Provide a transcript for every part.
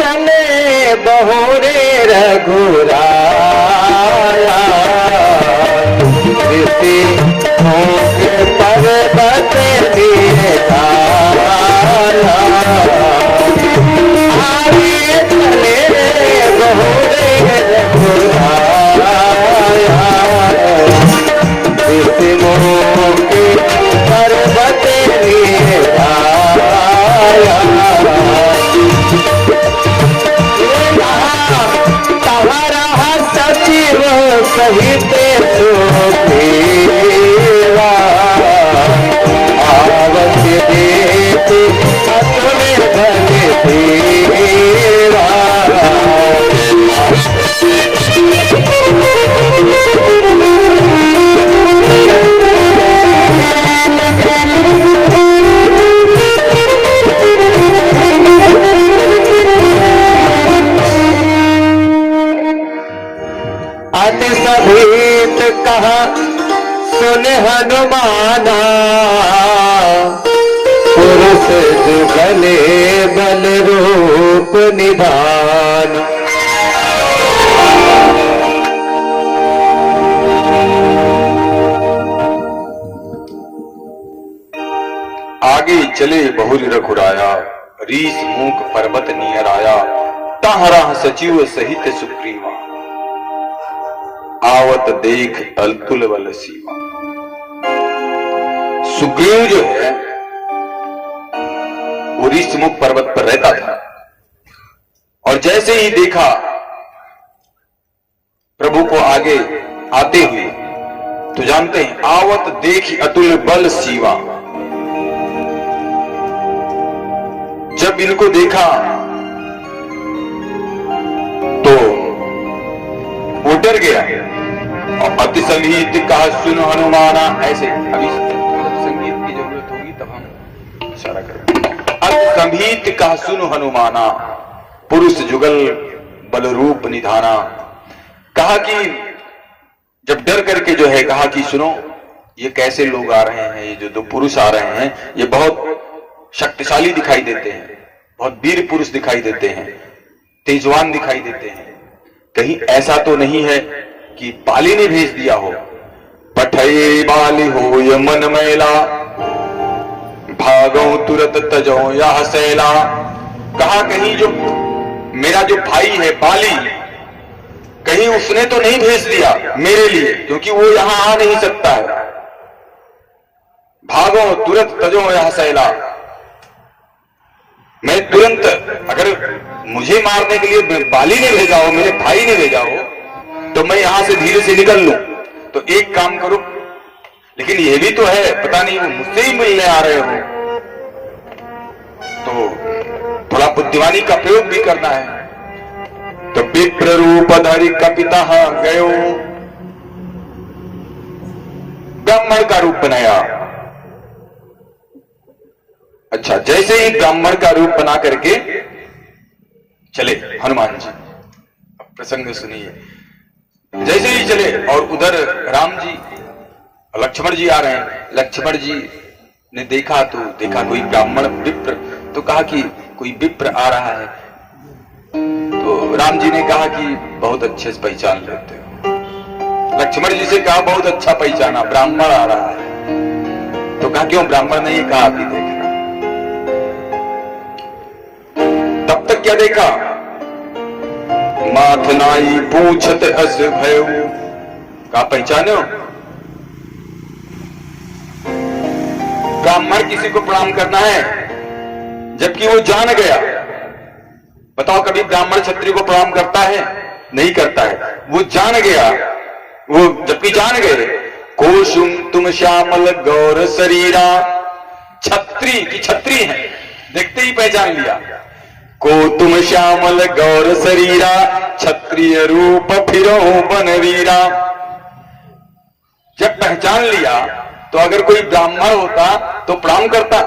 चले बहुरे रघुराया, ऋषि मुख पर्वत दिए छाया, आगे चले बहुरे रघुराया, ऋषि मुख पर्वत दिए छाया, सचिव सहित सुखीवा, आवत देत अतुल बल देवा, अति सभीत कहा सुन हनुमाना, पुरुष जुगले बल रूप निधान, आगे चले बहुरी रघुराया, रीस मूक पर्वत नियर आया, ताहरा सचिव सहित सुग्रीवा, आवत देख अतुल बल सीवा। सुग्रीव जो है वो ऋषमुख पर्वत पर रहता था, और जैसे ही देखा प्रभु को आगे आते हुए, तो जानते हैं आवत देख अतुल बल सीवा, जब इनको देखा तो वो डर गया, और अति संगीत कहा सुनो हनुमाना, ऐसे अभी संगीत की जरूरत होगी तब हम इशारा करेंगे। अति संगीत कहा सुनो हनुमाना, पुरुष जुगल बल रूप निधाना, कहा कि जब डर करके जो है कहा कि सुनो ये कैसे लोग आ रहे हैं, ये जो दो पुरुष आ रहे हैं ये बहुत शक्तिशाली दिखाई देते हैं, बहुत वीर पुरुष दिखाई देते हैं, तेजवान दिखाई देते हैं, कहीं ऐसा तो नहीं है कि बाली ने भेज दिया हो। पठये बाली हो य मन मैला, भागो तुरत तजो यह सैला, कहा कहीं जो मेरा जो भाई है बाली, कहीं उसने तो नहीं भेज दिया मेरे लिए, क्योंकि वो यहां आ नहीं सकता है। भागो तुरंत तजो यह सैला, मैं तुरंत, अगर मुझे मारने के लिए बाली ने भेजा हो, मेरे भाई ने भेजा हो, तो मैं यहां से धीरे से निकल लूं। तो एक काम करो, लेकिन ये भी तो है पता नहीं वो मुझसे ही मिलने आ रहे हो, तो थोड़ा बुद्धिमानी का प्रयोग भी करना है। तो विप्र रूप धरि कपिता गयो, ब्राह्मण का रूप बनाया। अच्छा, जैसे ही ब्राह्मण का रूप बना करके चले हनुमान जी, प्रसंग सुनिए। जैसे ही चले और उधर राम जी लक्ष्मण जी आ रहे हैं, लक्ष्मण जी ने देखा तो देखा कोई ब्राह्मण विप्र, तो कहा कि कोई विप्र आ रहा है। तो राम जी ने कहा कि बहुत अच्छे से पहचान लेते हो। लक्ष्मण जी से कहा बहुत अच्छा पहचाना, ब्राह्मण आ रहा है। तो कहा क्यों, ब्राह्मण ने ये कहा अभी देखना। तब तक क्या देखा, माथ नाई पूछत अस भयो, कहा पहचाने हो। ब्राह्मण किसी को प्रणाम करना है, जबकि वो जान गया। बताओ कभी ब्राह्मण क्षत्रिय को प्रणाम करता है? नहीं करता है। वो जान गया, वो जबकि जान गए, कोशुम तुम श्यामल गौर शरीरा, छत्री की छत्री है, देखते ही पहचान लिया। को तुम श्यामल गौर शरीरा, क्षत्रिय रूप फिरो बनवीरा। जब पहचान लिया तो अगर कोई ब्राह्मण होता तो प्रणाम करता।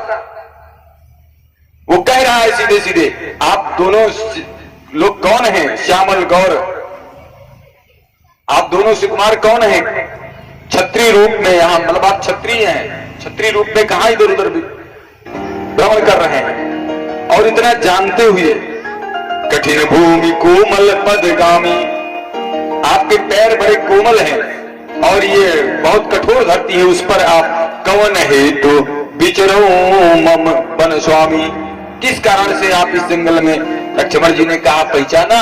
वो कह रहा है सीधे सीधे, आप दोनों लोग कौन हैं? श्यामल गौर, आप दोनों सुकुमार कौन हैं? क्षत्रिय रूप में, यहां मतलब आप क्षत्रिय हैं, क्षत्रिय रूप में कहां इधर उधर भ्रमण कर रहे हैं। और इतना जानते हुए कठिन भूमि कोमल पदगामी, आपके पैर बड़े कोमल हैं और ये बहुत कठोर धरती है, उस पर आप कवन हेतु विचरो मम वन स्वामी, किस कारण से आप इस जंगल में? लक्ष्मण जी ने कहा पहचाना,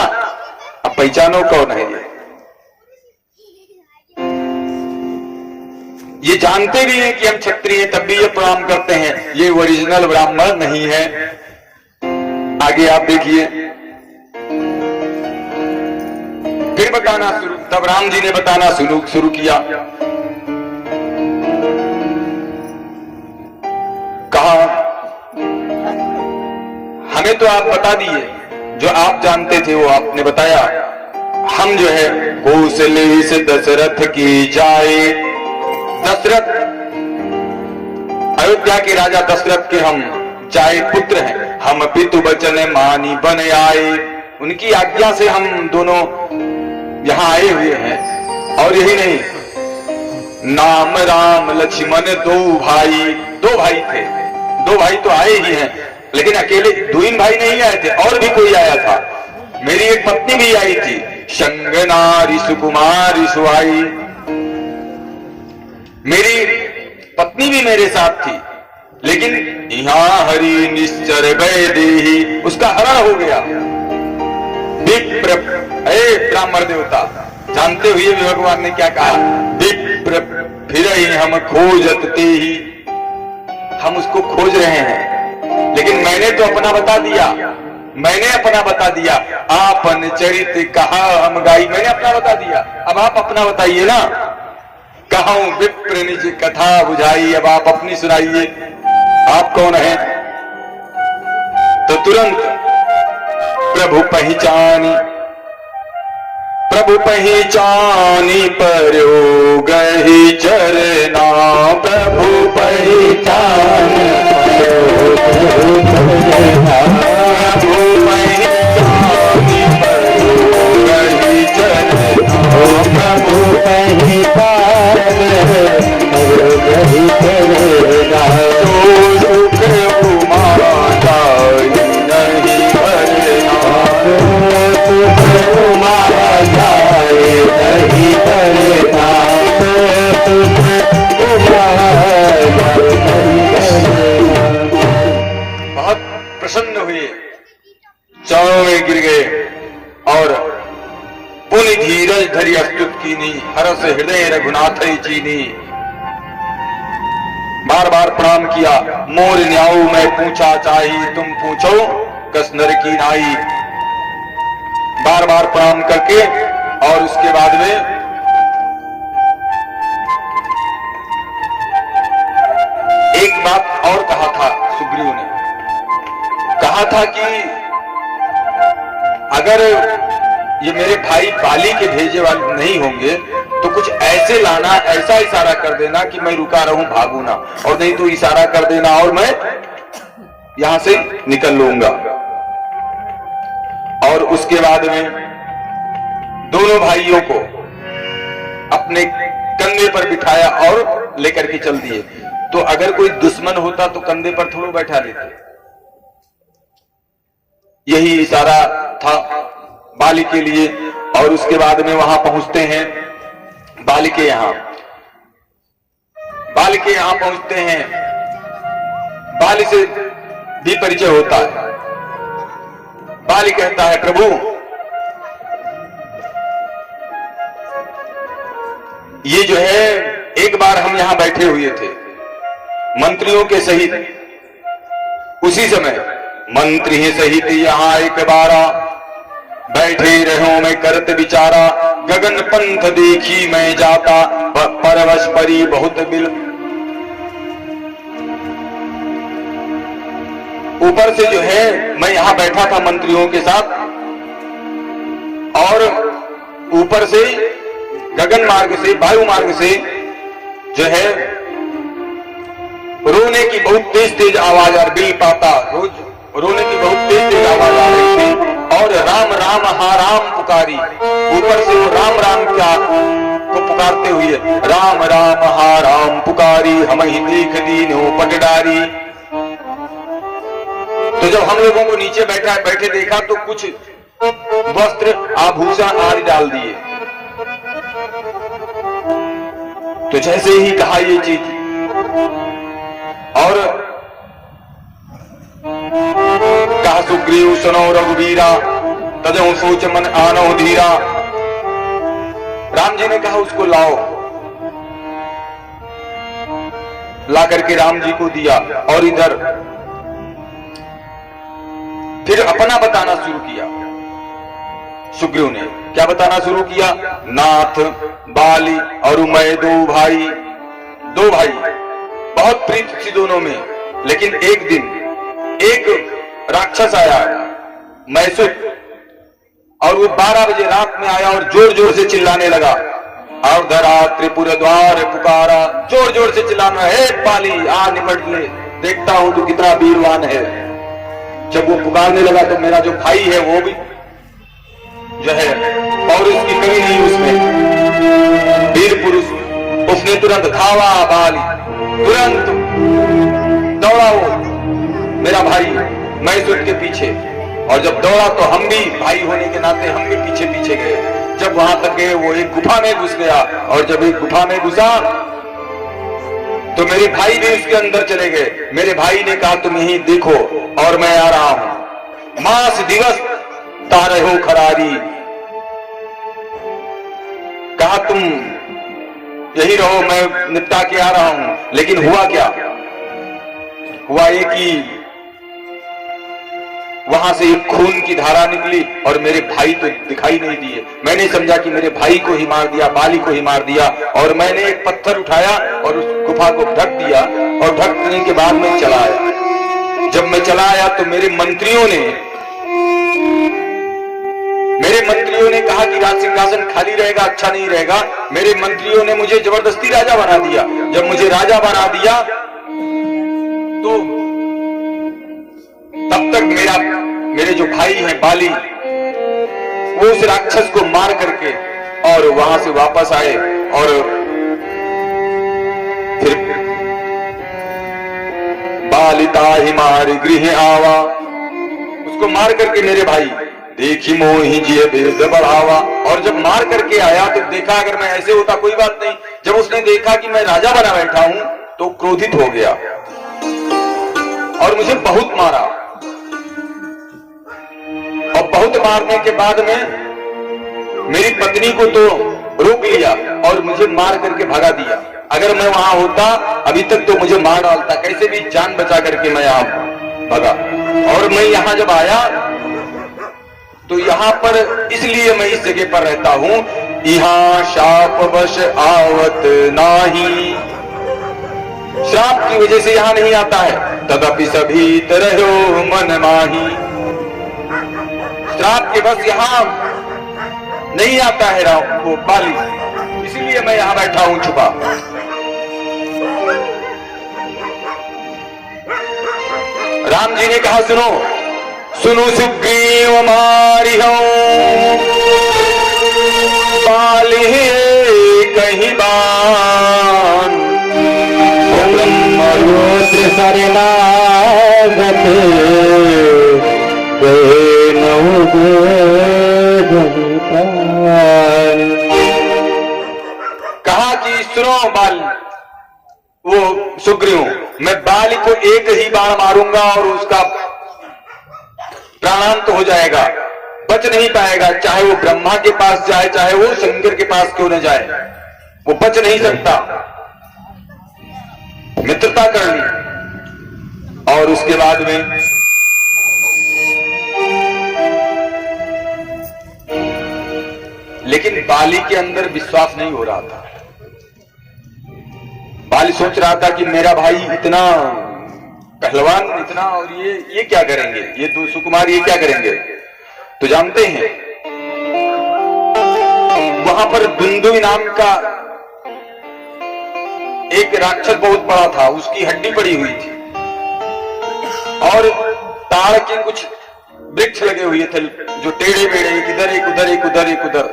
अब पहचानो कौन है ये जानते भी हैं कि हम क्षत्रिय हैं, तब भी ये प्रणाम करते हैं, ये ओरिजिनल ब्राह्मण नहीं है। आगे आप देखिए, फिर बताना शुरू, तब राम जी ने बताना शुरू किया। कहा हमें तो आप बता दिए, जो आप जानते थे वो आपने बताया। हम जो है कौशले से दशरथ की जाए, दशरथ अयोध्या के राजा दशरथ के हम जाए पुत्र हैं, हम पितु वचन मानी बन आए, उनकी आज्ञा से हम दोनों यहां आए हुए हैं। और यही नहीं, नाम राम लक्ष्मण दो भाई थे, दो भाई तो आए ही हैं, लेकिन अकेले दो ही भाई नहीं आए थे, और भी कोई आया था। मेरी एक पत्नी भी आई थी, संग नारी सुकुमारी सुहाई, मेरी पत्नी भी मेरे साथ थी, लेकिन यहाँ हरि निश्चर वैदेही, उसका हरण हो गया। विप्र, ब्राह्मण देवता जानते हुए भी भगवान ने क्या कहा, विप्र फिर हम खोजत ते ही, हम उसको खोज रहे हैं, लेकिन मैंने तो अपना बता दिया, आपन चरित कहा हम गाई, मैंने अपना बता दिया, अब आप अपना बताइए ना। कहूं विप्र निज कथा बुझाई, अब आप अपनी सुनाइए, आप कौन हैं? तो तुरंत प्रभु पहचानी परो गही चरना, प्रभु पहचान प्रभु पहचानी परो गही चरना, प्रभु पहचान परो गही चरना, तो सुख उमा जाई नहीं भरना, सुख उमा जाए नहीं भरना, सुख उमा जाए नहीं भरना। बहुत प्रसन्न हुए, चरणों में गिर गए और पुनि धीरज धरी अस्तुत कीनी, हरस हृदय रघुनाथ चीनी, बार बार प्रणाम किया। मोर न्याऊ मैं पूछा चाही, तुम पूछो कस नर की नाई, बार बार प्रणाम करके, और उसके बाद में एक बात और कहा था, सुग्रीव ने कहा था कि अगर ये मेरे भाई बाली के भेजे वाले नहीं होंगे तो कुछ ऐसे लाना, ऐसा इशारा कर देना कि मैं रुका रहूं, भागू ना, और नहीं तो इशारा कर देना और मैं यहां से निकल लूंगा। और उसके बाद में दोनों भाइयों को अपने कंधे पर बिठाया और लेकर के चल दिए। तो अगर कोई दुश्मन होता तो कंधे पर थोड़ा बैठा लेते, यही इशारा था बाली के लिए। और उसके बाद में वहां पहुंचते हैं, बाली के यहां पहुंचते हैं, बाली से भी परिचय होता है। बाली कहता है, प्रभु ये जो है, एक बार हम यहां बैठे हुए थे मंत्रियों के सहित, उसी समय मंत्री सहित यहाँ एक बारा, बैठे रहो मैं करत विचारा, गगन पंथ देखी मैं जाता, परवश परी बहुत बिल। ऊपर से जो है मैं यहां बैठा था मंत्रियों के साथ, और ऊपर से गगन मार्ग से, वायु मार्ग से जो है रोने की बहुत तेज तेज आवाज, और बिल पाता रोज रोने की बहुत तेज तेज आवाज आ रही थी, और राम राम हा राम पुकारी, ऊपर से वो राम राम क्या को पुकारते हुए, राम राम हा राम पुकारी, हम ही देख दीनो पटडारी। तो जब हम लोगों को नीचे बैठे देखा तो कुछ वस्त्र आभूषण आदि डाल दिए। तो जैसे ही कहा ये चीज, और कहा सुग्रीव सुनो रघुवीरा तजहु सोच मन आनो धीरा। राम जी ने कहा उसको लाओ, ला करके राम जी को दिया। और इधर फिर अपना बताना शुरू किया सुग्रीव ने। क्या बताना शुरू किया? नाथ बाली और मैं दो भाई बहुत प्रीत थी दोनों में। लेकिन एक दिन एक राक्षस आया मैसूर, और वो 12 बजे रात में आया और जोर जोर से चिल्लाने लगा, और धरा त्रिपुर द्वार पुकारा, जोर जोर से चिल्लाना, हे बाली आ निपट ले, देखता हूं तू कितना वीरवान है। जब वो पुकारने लगा तो मेरा जो भाई है वो भी जो है, और उसकी कमी नहीं उसमें, वीर पुरुष, उसने तुरंत धावा बाली, तुरंत दौड़ा वो मेरा भाई मैसूर के पीछे। और जब दौड़ा तो हम भी भाई होने के नाते हम भी पीछे पीछे गए। जब वहां तक गए वो एक गुफा में घुस गया, और जब एक गुफा में घुसा तो मेरे भाई भी उसके अंदर चले गए। मेरे भाई ने कहा तुम यहीं देखो और मैं आ रहा हूं। मास दिवस तारे हो खरारी, कहा तुम यही रहो, मैं निपटा के आ रहा हूं। लेकिन हुआ क्या? हुआ ये कि वहां से एक खून की धारा निकली और मेरे भाई तो दिखाई नहीं दिए। मैंने समझा कि मेरे भाई को ही मार दिया, बाली को ही मार दिया, और मैंने एक पत्थर उठाया और उस गुफा को ढक दिया, और ढकने के बाद मैं चला आया। जब मैं चला आया तो मेरे मंत्रियों ने कहा कि राज सिंहासन खाली रहेगा, अच्छा नहीं रहेगा। मेरे मंत्रियों ने मुझे जबरदस्ती राजा बना दिया। जब मुझे राजा बना दिया तो तब तक मेरे जो भाई हैं बाली, वो उस राक्षस को मार करके और वहां से वापस आए, और फिर बालिता ही मार गृह आवा, उसको मार करके मेरे भाई देखी मोही जिये भेद बढ़ावा। और जब मार करके आया तो देखा अगर मैं ऐसे होता कोई बात नहीं। जब उसने देखा कि मैं राजा बना बैठा हूं तो क्रोधित हो गया और मुझे बहुत मारा, और बहुत मारने के बाद में मेरी पत्नी को तो रोक लिया और मुझे मार करके भगा दिया। अगर मैं वहां होता अभी तक तो मुझे मार डालता, कैसे भी जान बचा करके मैं यहां भगा। और मैं यहां जब आया तो यहां पर इसलिए मैं इस जगह पर रहता हूं, यहां शाप वश आवत नाही, श्राप की वजह से यहां नहीं आता है। तदपि सभी तरह मन माही, श्राप के बस यहां नहीं आता है राम को बाली, इसीलिए मैं यहां बैठा हूं छुपा। राम जी ने कहा सुनो सुनो सुग्रीव मारी बाली कहीं बान, ब्रह्मरुद्र शरणागत कहा कि सुनो बाल, वो सुग्रीव, मैं बाली को एक ही बाण मारूंगा और उसका प्राणांत हो जाएगा, बच नहीं पाएगा। चाहे वो ब्रह्मा के पास जाए, चाहे वो शंकर के पास क्यों न जाए, वो बच नहीं सकता। मित्रता कर ली। और उसके बाद में लेकिन बाली के अंदर विश्वास नहीं हो रहा था। बाली सोच रहा था कि मेरा भाई इतना पहलवान, इतना, और ये क्या करेंगे, ये दो सुकुमार ये क्या करेंगे। तो जानते हैं वहां पर दुंदुई नाम का एक राक्षस बहुत बड़ा था, उसकी हड्डी पड़ी हुई थी और ताड़ के कुछ वृक्ष लगे हुए थे जो टेढ़े मेढ़े, एक इधर एक उधर, एक उधर एक उधर।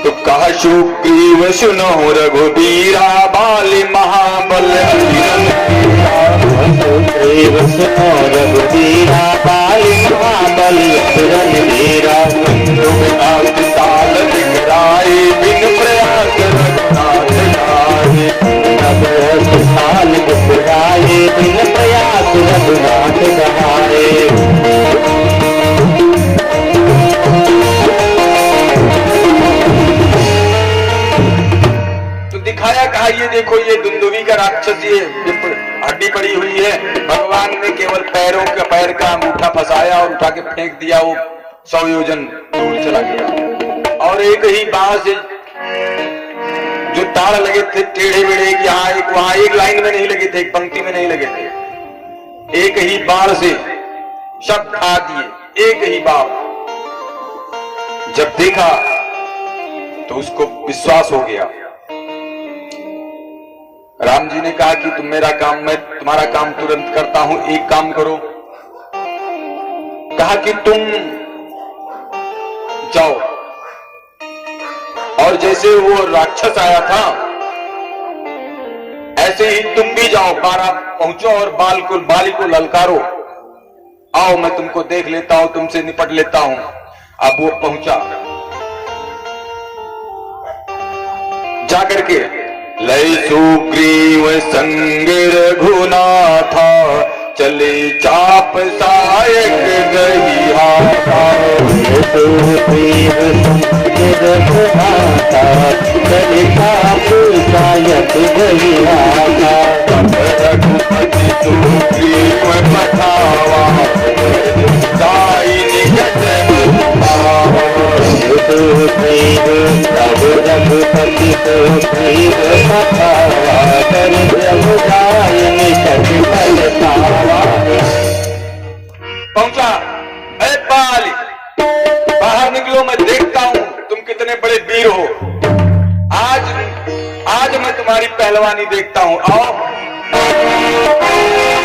तो कहा सुग्रीव सुनो रघुबीरा बाली महाबल, सुग्रीव सुनो रघुबीरा बाली महाबल, रणधीरा बंधु विनाश काल विकराए बिन प्रयास रघुनाथ गाए तब सुखाल बिसराए बिन प्रयास रघुनाथ गवाए। तो दिखाया कहा ये देखो ये दुंदुभी का राक्षस ये हड्डी पड़ी हुई है। भगवान ने केवल पैर का अंगूठा फंसाया और उठा के फेंक दिया, वो 100 योजन दूर चला गया। और एक ही बांस जो तार लगे थे टेढ़े बेढ़े कि यहाँ एक वहां एक लाइन में नहीं लगे थे, एक पंक्ति में नहीं लगे थे, एक ही बाण से सब खा दिए, एक ही बाण। जब देखा तो उसको विश्वास हो गया। राम जी ने कहा कि तुम मेरा काम, मैं तुम्हारा काम तुरंत करता हूं, एक काम करो। कहा कि तुम जाओ और जैसे वो राक्षस आया था ऐसे ही तुम भी जाओ, पारा पहुंचो और बाली को ललकारो, आओ मैं तुमको देख लेता हूं, तुमसे निपट लेता हूं। अब वो पहुंचा, जाकर के लय सुग्रीव संग रघुनाथा चले चाप सायक गही हाथा। सुग्रीव संग रघुनाथा चले चाप सायक गही हाथा। रघुपति सुग्रीव पठावा जाई निकट पावा। सुग्रीव रघुपति सुग्रीव पठावा कर प्रभु जाय निकट बल पावा। पहुंचा, अरे बाली बाहर निकलो, मैं देखता हूं तुम कितने बड़े वीर हो। आज मैं तुम्हारी पहलवानी देखता हूं, आओ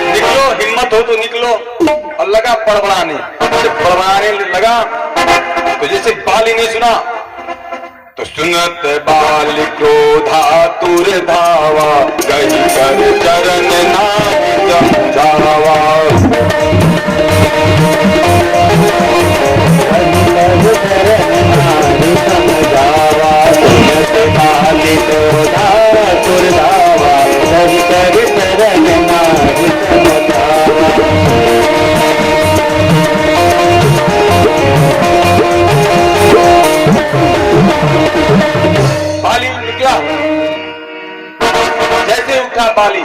निकलो, हिम्मत हो तो निकलो। और लगा बड़बड़ाने, जब बड़बड़ाने लगा तो जैसे बाली ने सुना तो सुनत बाल क्रोधातुर धावा गही कर चरण नाग समझावा। बाली निकला, जैसे उठा बाली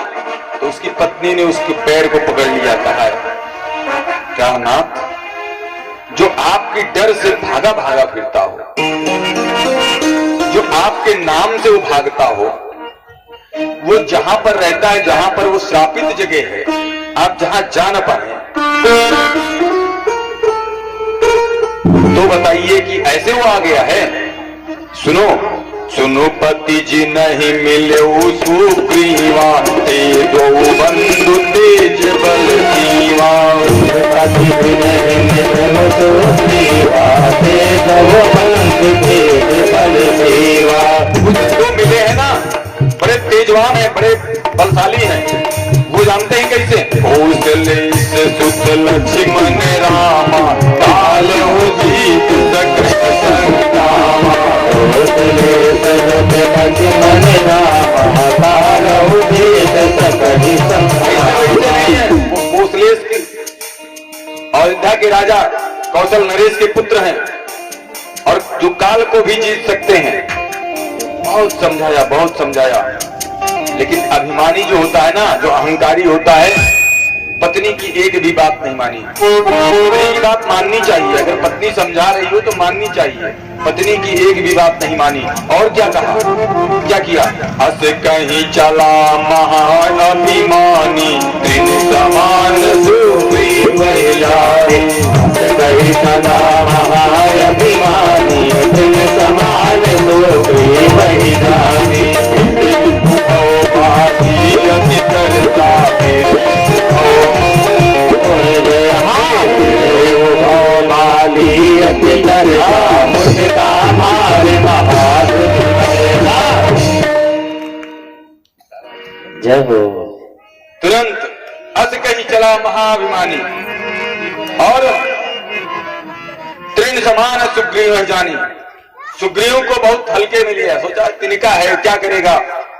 तो उसकी पत्नी ने उसके पैर को पकड़ लिया, कहा क्या नाथ, जो आपके डर से भागा भागा फिरता हो, जो आपके नाम से वो भागता हो, वो जहां पर रहता है, जहां पर वो श्रापित जगह है, आप जहां जा न पाए, तो बताइए कि ऐसे वो आ गया है। सुनो सुनो पति जी नहीं मिले सुग्रीवा, ते दो बंधु तेज बल जीवा। पति जी नहीं मिले सुग्रीवा, ते दो बंधु तेज बल जीवा। जो मिले हैं ना, बड़े तेजवान हैं, बड़े बलशाली हैं। वो जानते हैं कैसे? कौशले से सुत लक्ष्मण रामा, काल हो जीत सकृत संग्रामा। कौशले से सुत लक्ष्मण रामा, काल हो जीत सकृत संग्रामा। कौशलेश के अयोध्या के राजा कौशल नरेश के पुत्र हैं और जो काल को भी जीत सकते हैं। बहुत समझाया, लेकिन अभिमानी जो होता है ना, जो अहंकारी होता है, पत्नी की एक भी बात नहीं मानी। पत्नी की बात माननी चाहिए, अगर पत्नी समझा रही हो तो माननी चाहिए। पत्नी की एक भी बात नहीं मानी। और क्या कहा, क्या किया? अस कहीं चला महान अभिमानी, तीन समान सुग्रीव जाए। कहीं चला महान अभिमानी, तीन समान सुग्रीव जाए। अति करता बाली अति करता मुझका मार जब तुरंत अस कहीं चला महाभिमानी। और समान सुग्रीव है जानी। सुग्रीव को बहुत हल्के में लिया, सोचा तिनका है क्या करेगा।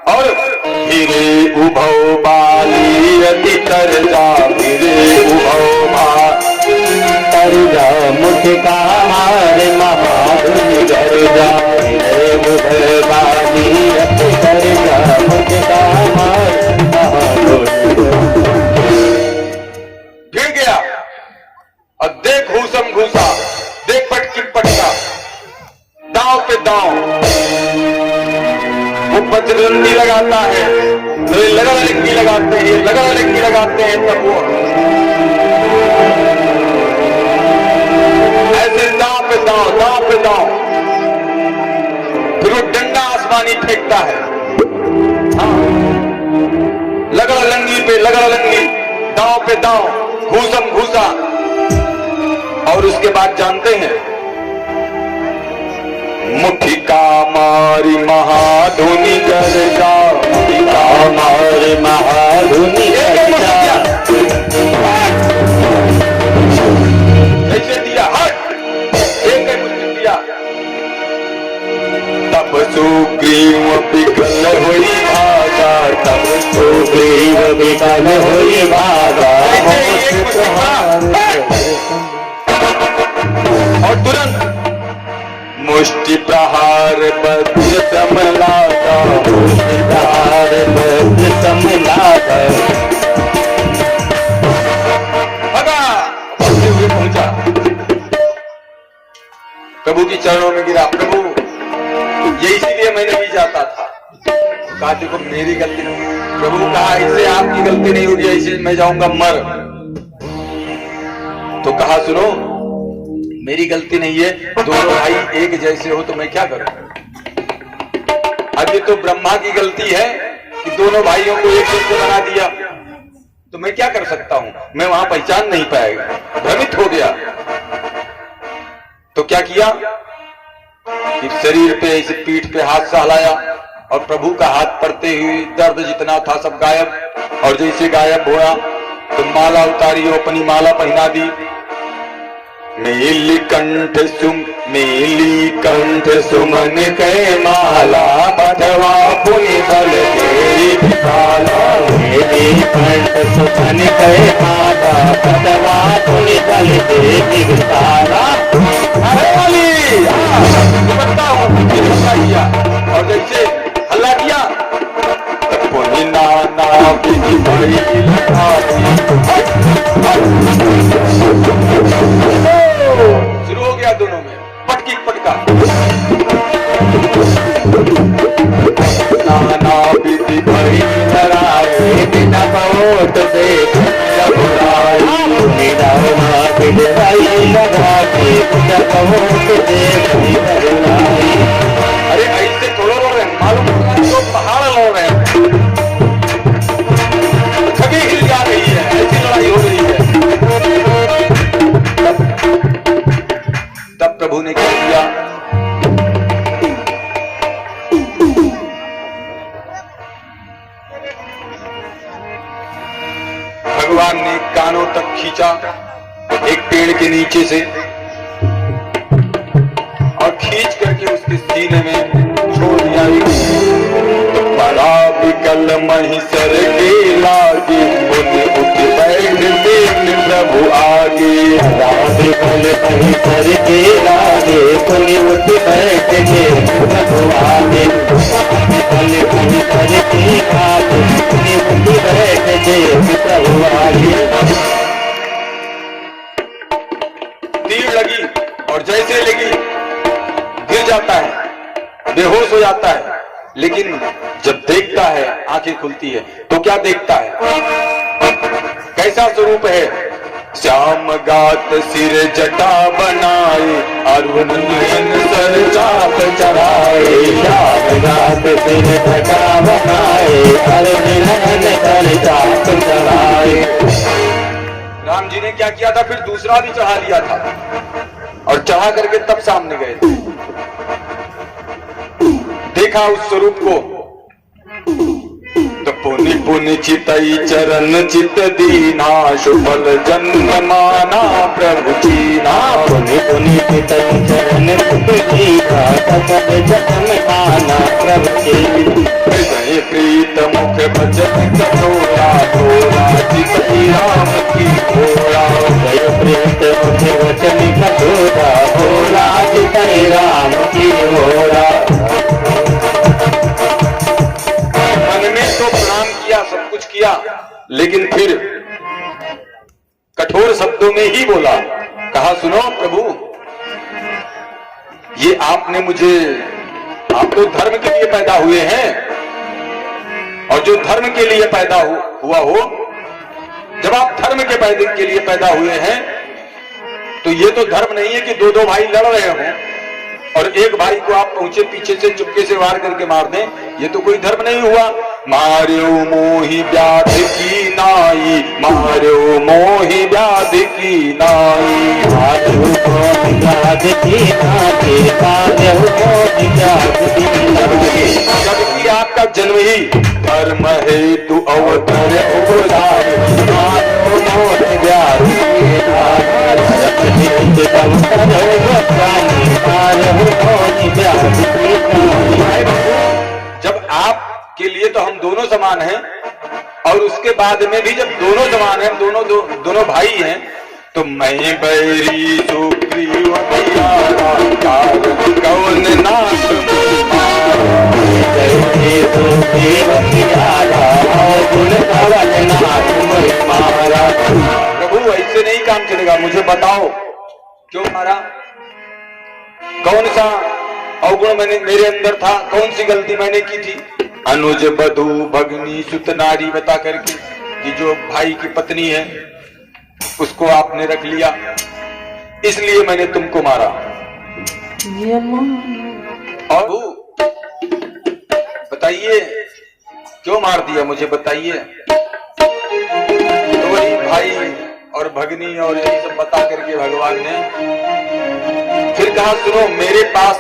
और फिरे उभौ बाली अति तरजा, फिरे उभौ तरजा मुख का मारे महाधुनि गर्जा। फिरे उभौ बाली अति तरजा मुख का मारे महाधुनि गर्जा। भिड़ गया और देख घूसम घूसा, देख पटकी पटका, दांव पे दांव। वो बजरंगी लगाता है, लगा लड़की लगाते हैं, लगा लड़की लगाते हैं, तब वो ऐसे दांव पे दांव, दांव पे दांव। फिर वो डंडा आसमानी फेंकता है, हाँ, लगा लंगी पे लगा लंगी, दांव पे दांव, घूसम घूसा। और उसके बाद जानते हैं, मुठिका मारी महाधुनि गर्जा, मुठिका मारी महाधुनि गर्जा। कैसे दिया, हट, एक मुझे दिया। तब सुग्रीव विकल हुई भागा, तब सुग्रीव विकल हुई भागा। और तुरंत मुष्टि प्रहार बद्र समलाता, मुष्टि प्रहार बद्र समलाता। भगा, भागते हुए पहुंचा, प्रभु की चरणों में गिरा। प्रभु ये इसीलिए मैं नहीं जाता था। कहा देखो मेरी गलती नहीं। प्रभु कहा इससे आपकी गलती नहीं होगी, ऐसे मैं जाऊंगा मर। तो कहा सुनो मेरी गलती नहीं है, दोनों भाई एक जैसे हो तो मैं क्या करूं। अब ये तो ब्रह्मा की गलती है कि दोनों भाइयों को एक जैसे बना दिया, तो मैं क्या कर सकता हूं। मैं वहां पहचान नहीं पाएगा, भ्रमित हो गया। तो क्या किया कि शरीर पे ऐसे पीठ पे हाथ सहलाया और प्रभु का हाथ पड़ते हुए दर्द जितना था सब गायब। और जैसे गायब हुआ तो माला उतारी, अपनी माला पहना दी। मेली कंठ सुमन कै माला, बधवा पुनि बल तेरी विशाला। मेली कंठ सुमन कै माला, बधवा पुनि बल तेरी विशाला। अरे वाली बताता हूँ किया। और जैसे हल्ला किया तब पुनि नाना विधि भई शुरू हो गया दोनों में पटकी पटका। नाना विधि भई लड़ाई, बिना बहुत देख घबराई। नाना विधि भई लड़ाई, बिना बहुत देख घबराई। अरे ऐसे थोड़ा रो रहे हैं, मालूम होता है तो पहाड़ रो रहे हैं, जगह हिल जा रही है, ऐसी लड़ाई हो रही है। तब प्रभु ने क्या किया, भगवान ने कानों तक खींचा एक पेड़ के नीचे से और खींच करके उसके सीने में छोड़ दिया। बड़ा विकल महिषर के लागे, उन्हें उठ बैठ देख प्रभु आगे। बड़ा विकल महिषर के लागे, उन्हें उठ बैठ देख प्रभु आगे। विकल महिषर के लागे, उन्हें उठ बैठ देख प्रभु आगे। तीर लगी और जैसे लगी गिर जाता है, बेहोश हो जाता है। लेकिन जब देखता है आंखें खुलती है तो क्या देखता है, कैसा स्वरूप है। श्याम गात सिर जटा बनाए, अरुण नयन सर चाप चढ़ाए। श्याम गात सिर जटा बनाए, अरुण नयन सर चाप चढ़ाए। राम जी ने क्या किया था, फिर दूसरा भी चढ़ा लिया था और चढ़ा करके तब सामने गए थे। देखा उस स्वरूप को तो पुनि पुनि चितई चरण चित दीना, शुभल जन्म माना प्रभु चीना। पुनि पुनीत तन चरण पुनीता सकल जन्म आना प्रभु हृदय प्रीत मुख भजन कठोरा भोला चितई राम की भोला जय प्रीत मुख वचन कठोरा भोला चितई राम की भोला। मन में तो प्रणाम किया, सब कुछ किया, लेकिन फिर कठोर शब्दों में ही बोला। कहा सुनो प्रभु, ये आपने मुझे, आप तो धर्म के लिए पैदा हुए हैं, और जो धर्म के लिए पैदा हुआ हो, जब आप धर्म के लिए पैदा हुए हैं, तो ये तो धर्म नहीं है कि दो दो भाई लड़ रहे हों और एक भाई को आप पहुंचे पीछे से चुपके से वार करके मार दें। ये तो कोई धर्म नहीं हुआ। मार्यो मोहि व्याध की नाई, मार्यो मोहि व्याध की नाई, मार्यो मोहि व्याध की नाई, मार्यो मोहि व्याध की नाई। जबकि आपका जन्म ही धर्म हेतु अवतर उदार, मार्यो मोहि व्याध की नाई, जब आप के लिए तो हम दोनों समान हैं, और उसके बाद में भी जब दोनों समान हैं, दोनों भाई हैं, तो मैं बैरी सुग्रीव कौन नाथ प्रभु, ऐसे नहीं काम चलेगा। मुझे बताओ क्यों मारा, कौन सा अवगुण मैंने मेरे अंदर था, कौन सी गलती मैंने की थी? अनुज बधू भगनी सुत नारी बता करके कि जो भाई की पत्नी है उसको आपने रख लिया, इसलिए मैंने तुमको मारा। और बताइए क्यों मार दिया, मुझे बताइए। तो वही भाई और भगनी और यही सब बता करके भगवान ने फिर कहा सुनो, मेरे पास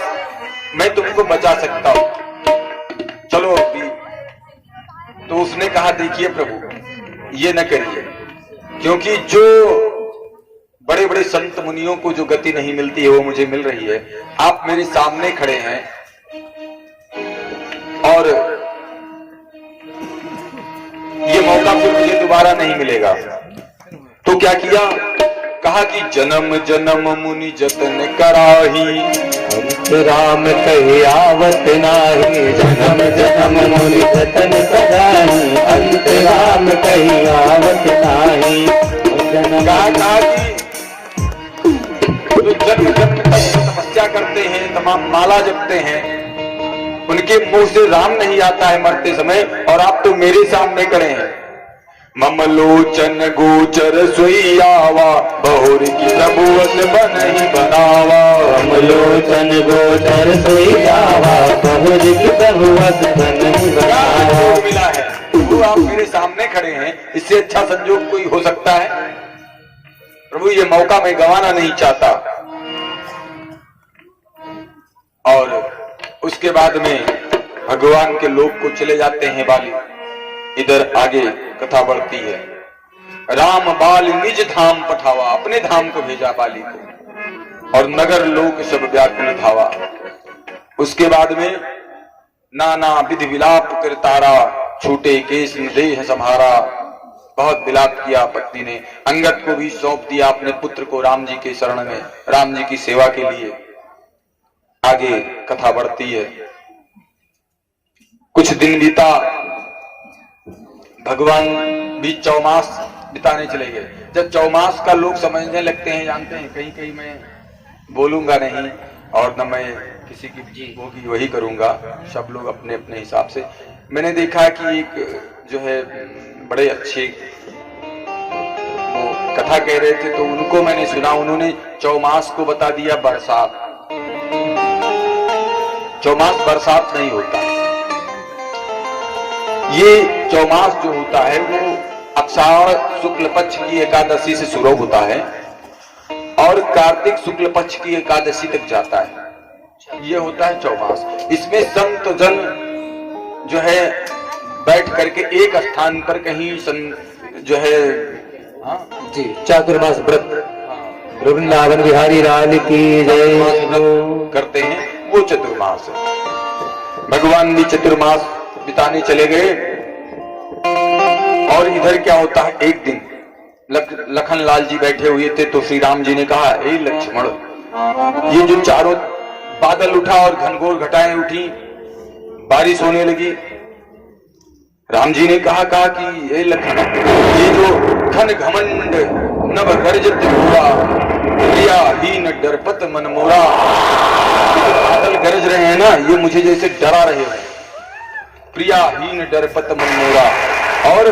मैं तुमको बचा सकता हूं, चलो अभी। तो उसने कहा देखिए प्रभु, ये न करिए, क्योंकि जो बड़े बड़े संत मुनियों को जो गति नहीं मिलती है वो मुझे मिल रही है। आप मेरे सामने खड़े हैं और ये मौका फिर मुझे दोबारा नहीं मिलेगा। तो क्या किया, कहा कि जन्म जन्म मुनि जतन कराही, अंत राम कही आवत नाही, जन्म जन्म मुनि जतन कराही, अंत राम कही आवत नाही। कहा कि जो जन्म जन्म तक तपस्या करते हैं, तमाम माला जपते हैं, उनके मुंह से राम नहीं आता है मरते समय, और आप तो मेरे सामने खड़े हैं। ममलोचन गोचर सोईयावा, बहुर की प्रभुवत बन ही बनावा, ममलोचन गोचर सोईयावा, बहुर की प्रभुवत बन ही बनावा। मिला है तो आप मेरे सामने खड़े हैं, इससे अच्छा संजोग कोई हो सकता है? प्रभु ये मौका मैं गंवाना नहीं चाहता। और उसके बाद में भगवान के लोग को चले जाते हैं बाली। इधर आगे कथा बढ़ती है। राम बाल निज धाम पठावा, अपने धाम को भेजा बाली को, और नगर लोक सब व्याकुल धावा। उसके बाद में नाना विधि विलाप कर तारा, छूटे केस देह संहारा। बहुत विलाप किया पत्नी ने, अंगद को भी सौंप दिया अपने पुत्र को राम जी के शरण में, राम जी की सेवा के लिए। आगे कथा बढ़ती है। कुछ दिन बीता, भगवान भी चौमास बिताने चले गए। जब चौमास का लोग समझने लगते हैं, जानते हैं कहीं कहीं मैं बोलूंगा नहीं और न मैं किसी की होगी वही करूंगा, सब लोग अपने अपने हिसाब से। मैंने देखा कि एक जो है बड़े अच्छे वो कथा कह रहे थे, तो उनको मैंने सुना, उन्होंने चौमास को बता दिया बरसात। चौमास बरसात नहीं होता, ये चौमास जो होता है वो आषाढ़ शुक्ल पक्ष की एकादशी से शुरू होता है और कार्तिक शुक्ल पक्ष की एकादशी तक जाता है। ये होता है चौमास। इसमें संत जन जो है बैठ करके एक स्थान पर कहीं जो है जी चातुर्मास व्रत वृंदावन बिहारी लाल की जय। करते हैं वो चतुर्मास है। भगवान भी चतुर्मास बिताने चले गए और इधर क्या होता है, एक दिन लखन लाल जी बैठे हुए थे तो श्री राम जी ने कहा, हे लक्ष्मण, ये जो चारों बादल उठा और घनघोर घटाएं उठी, बारिश होने लगी। राम जी ने कहा कि हे लखन, ये जो घन घमंड नभ गर्जत हुआ, क्रियाहीन डरपत मन मोरा, बादल गरज रहे हैं ना, ये मुझे जैसे डरा रहे हैं। प्रियाहीन डरपत मन मोरा, और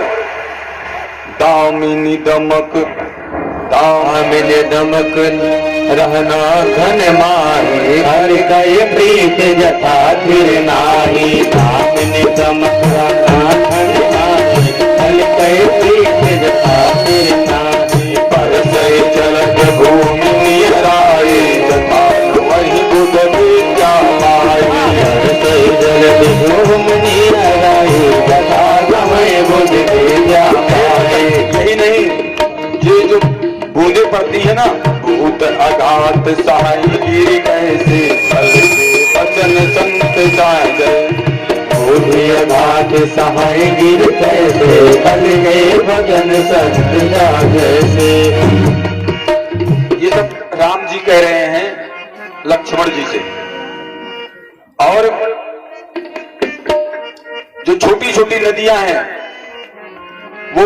दामिनी दमक रहना घन माही, हर कई प्रीत जथा फिर नाही। दामिनी दमक रहना घन माही, हर कई प्रीत जथा फिर नाही। पर से चलत भूमि निहराए, तथा वही बुध विद्या पाई। हर कई जल भूमि निहराए, तथा समय बुध विद्या पाई। यही नहीं, ये जो बूंदे पड़ती है ना, भूत अघात सहाय गिरी कैसे, फल से वचन संत जाय। बूढ़ी अघात सहाय गिर कैसे, फल गए भजन संत जैसे। ये सब राम जी कह रहे हैं लक्ष्मण जी से। और जो छोटी छोटी नदियां हैं वो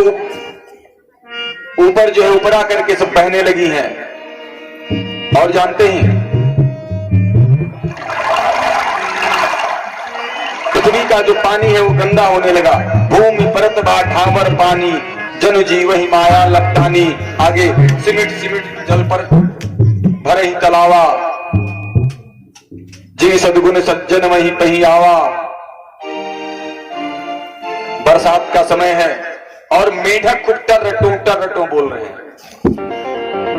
ऊपर जो है ऊपर आकर के सब बहने लगी हैं। और जानते हैं, पृथ्वी का जो पानी है वो गंदा होने लगा। भूमि परत बा ठावर पानी, जन जीव ही माया लपटानी। आगे सिमिट सिमिट जल पर भर ही तलावा, जी सदगुण सज्जन वही पही आवा। बरसात का समय है और मेढक खूब टर्रटों बोल रहे हैं।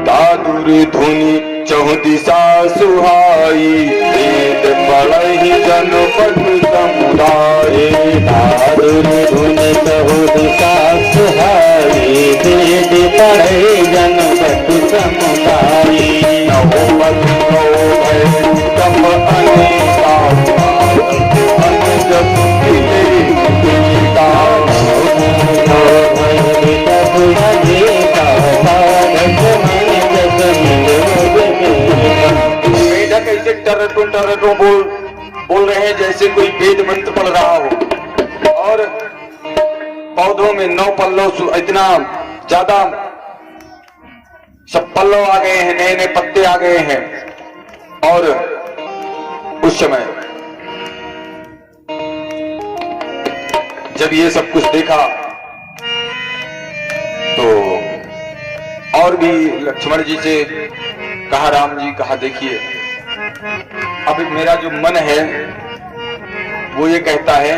दादुर धुनी चहु दिशा सुहाई, वेद पढ़हि जनपद समुदाय। दादुर धुनि चहु दिशा सुहाई, वेद पढ़हि जनपद समुदाय। नवपद भय कप अनेका, अनुजस मिले गीता। मेढक ऐसे टर्रटों बोल रहे हैं जैसे कोई वेद मंत्र पढ़ रहा हो। और पौधों में 9 पल्लव, इतना ज्यादा सब पल्लव आ गए हैं, नए नए पत्ते आ गए हैं। और उस समय जब ये सब कुछ देखा तो और भी लक्ष्मण जी से कहा, राम जी कहा, देखिए अब मेरा जो मन है वो ये कहता है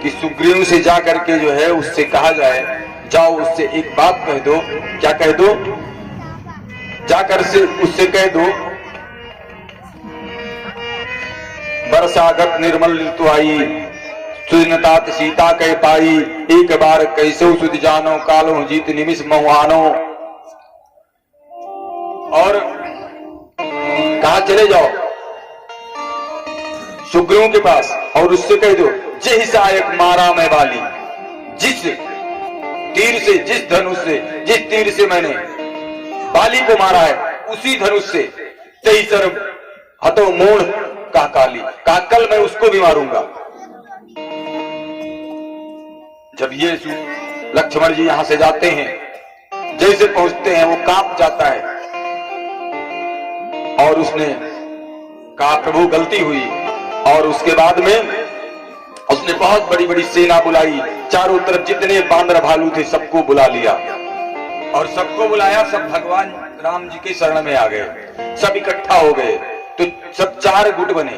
कि सुग्रीव से जा करके जो है उससे कहा जाए, जाओ उससे एक बात कह दो। क्या कह दो? जाकर से उससे कह दो, बरसागत निर्मल ऋतु आई, सुजनतात सीता कह पाई। एक बार कैसो सुध जानो, कालो जीत निमिष महुआनो। और कहा चले जाओ सुग्रीव के पास और उससे कह दो, जय सहायक मारा मैं बाली। जिस तीर से, जिस धनुष से, जिस तीर से मैंने बाली को मारा है, उसी धनुष से तेई सर्व हतो मूढ़ का काली, का कल मैं उसको भी मारूंगा। जब ये लक्ष्मण जी यहां से जाते हैं, जैसे पहुंचते हैं वो कांप जाता है और उसने कहा, प्रभु गलती हुई। और उसके बाद में उसने बहुत बड़ी बड़ी सेना बुलाई, चारों तरफ जितने बांदर भालू थे सबको बुला लिया। और सबको बुलाया, सब भगवान राम जी के शरण में आ गए, सब इकट्ठा हो गए। तो सब 4 गुट बने।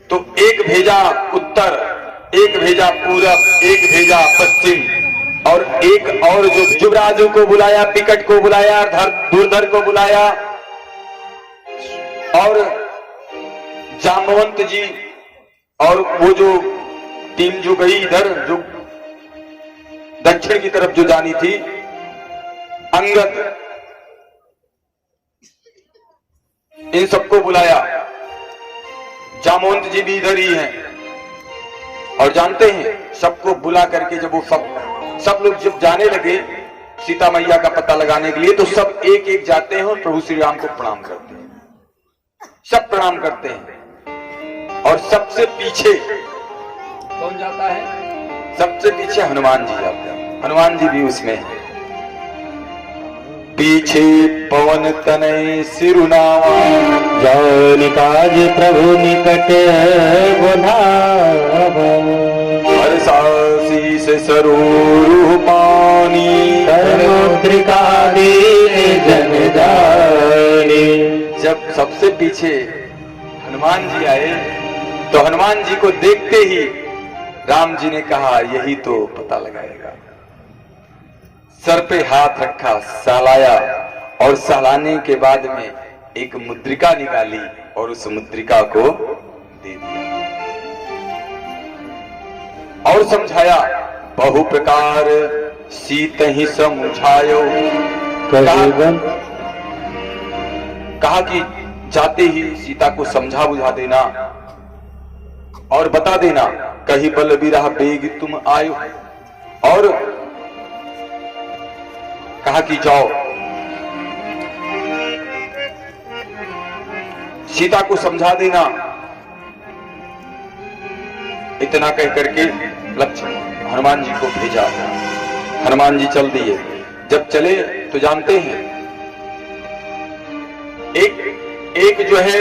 तो एक भेजा उत्तर, एक भेजा पूरब, एक भेजा पश्चिम, और एक और जो युवराजू को बुलाया, पिकट को बुलाया, धुरधर को बुलाया, और जामवंत जी, और वो जो टीम जो गई इधर, जो दक्षिण की तरफ जो जानी थी, अंगद, इन सबको बुलाया। जामवंत जी भी इधर ही हैं और जानते हैं सबको बुला करके जब वो सब लोग जब जाने लगे सीता मैया का पता लगाने के लिए, तो सब एक एक जाते हैं और प्रभु श्री राम को प्रणाम करते हैं। सब प्रणाम करते हैं और सबसे पीछे कौन जाता है? सबसे पीछे हनुमान जी जाते हैं। हनुमान जी भी उसमें हैं। पीछे पवन तनय सिरुनावा, जौन काज प्रभु निकट बुलावा, हर्षासी से सरोरु पानी, मुद्रिका दीन जन जानी। जब सबसे पीछे हनुमान जी आए तो हनुमान जी को देखते ही राम जी ने कहा यही तो पता लगाएगा। सर पे हाथ रखा, सहलाया और सहलाने के बाद में एक मुद्रिका निकाली और उस मुद्रिका को दे दिया और समझाया। बहु प्रकार सीत ही समझायो, कहा कि जाते ही सीता को समझा बुझा देना और बता देना कहीं बल बिरहा बेग तुम आयो, और कहा कि जाओ सीता को समझा देना। इतना कह करके लक्ष्मण हनुमान जी को भेजा। हनुमान जी चल दिए। जब चले तो जानते हैं एक जो है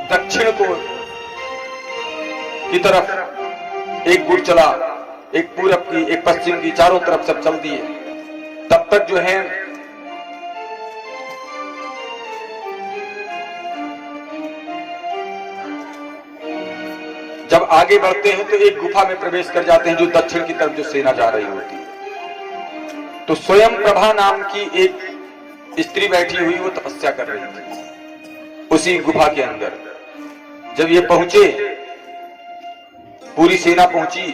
दक्षिण को की तरफ एक गुड़ चला, एक पूरब की, एक पश्चिम की, चारों तरफ सब चल दिए। तब तक जो है जब आगे बढ़ते हैं तो एक गुफा में प्रवेश कर जाते हैं जो दक्षिण की तरफ जो सेना जा रही होती है। तो स्वयं प्रभा नाम की एक स्त्री बैठी हुई वो तपस्या कर रही थी उसी गुफा के अंदर। जब ये पहुंचे, पूरी सेना पहुंची,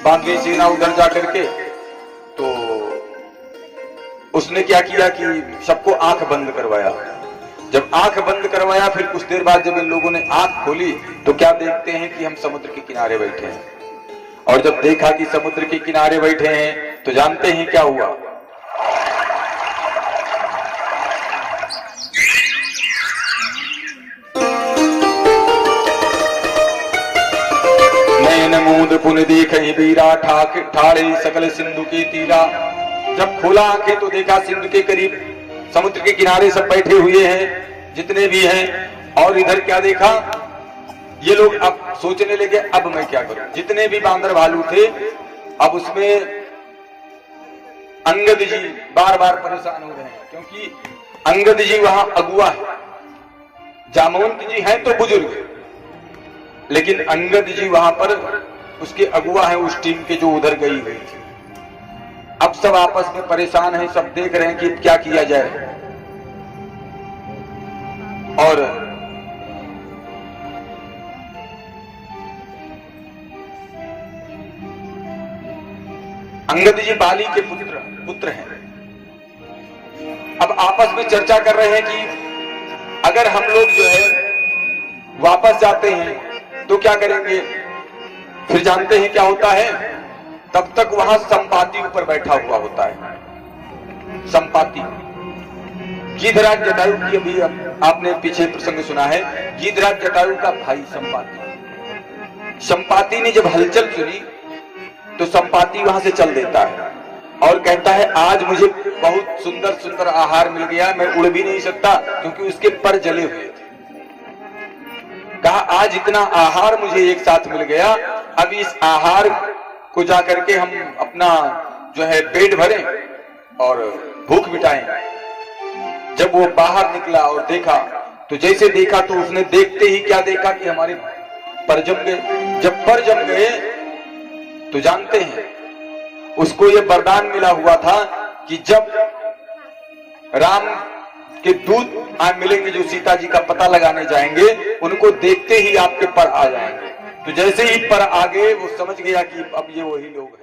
बाकी सेना उधर जाकर के, तो उसने क्या किया कि सबको आंख बंद करवाया। जब आंख बंद करवाया फिर कुछ देर बाद जब इन लोगों ने आंख खोली तो क्या देखते हैं कि हम समुद्र के किनारे बैठे हैं। और जब देखा कि समुद्र के किनारे बैठे हैं तो जानते हैं क्या हुआ। नैन मूंद पुन देख बीरा ठाड़े सकल सिंधु के तीरा। जब खोला आंखें तो देखा सिंधु के करीब समुद्र के किनारे सब बैठे हुए हैं जितने भी हैं। और इधर क्या देखा, ये लोग अब सोचने लगे अब मैं क्या करूं। जितने भी बांदर भालू थे अब उसमें अंगद जी बार बार परेशान हो रहे हैं क्योंकि अंगद जी वहां अगुआ है। जामवंत जी हैं तो बुजुर्ग, लेकिन अंगद जी वहां पर उसके अगुआ हैं उस टीम के जो उधर गई हुई थी। अब सब आपस में परेशान हैं, सब देख रहे हैं कि क्या किया जाए। और अंगद जी बाली के पुत्र हैं। अब आपस में चर्चा कर रहे हैं कि अगर हम लोग जो है वापस जाते हैं तो क्या करेंगे। फिर जानते हैं क्या होता है, तब तक वहां संपाति ऊपर बैठा हुआ होता है। संपाति गीधराज जटायु की अभी आपने पीछे प्रसंग सुना है। गीधराज जटायु का भाई संपाति। संपाति ने जब हलचल सुनी तो संपाति वहां से चल देता है और कहता है आज मुझे बहुत सुंदर सुंदर आहार मिल गया, मैं उड़ भी नहीं सकता क्योंकि उसके पर जले हुए थे। कहा आज इतना आहार मुझे एक साथ मिल गया, अब इस आहार को जाकर के हम अपना जो है पेट भरें और भूख मिटाएं। जब वो बाहर निकला और देखा तो जैसे देखा तो उसने देखते ही क्या देखा कि हमारे पर जम गए। जब पर जम गए तो जानते हैं उसको ये वरदान मिला हुआ था कि जब राम के दूत आज मिलेंगे जो सीता जी का पता लगाने जाएंगे, उनको देखते ही आपके पर आ जाएंगे। तो जैसे ही पर आ गए वो समझ गया कि अब ये वही लोग हैं।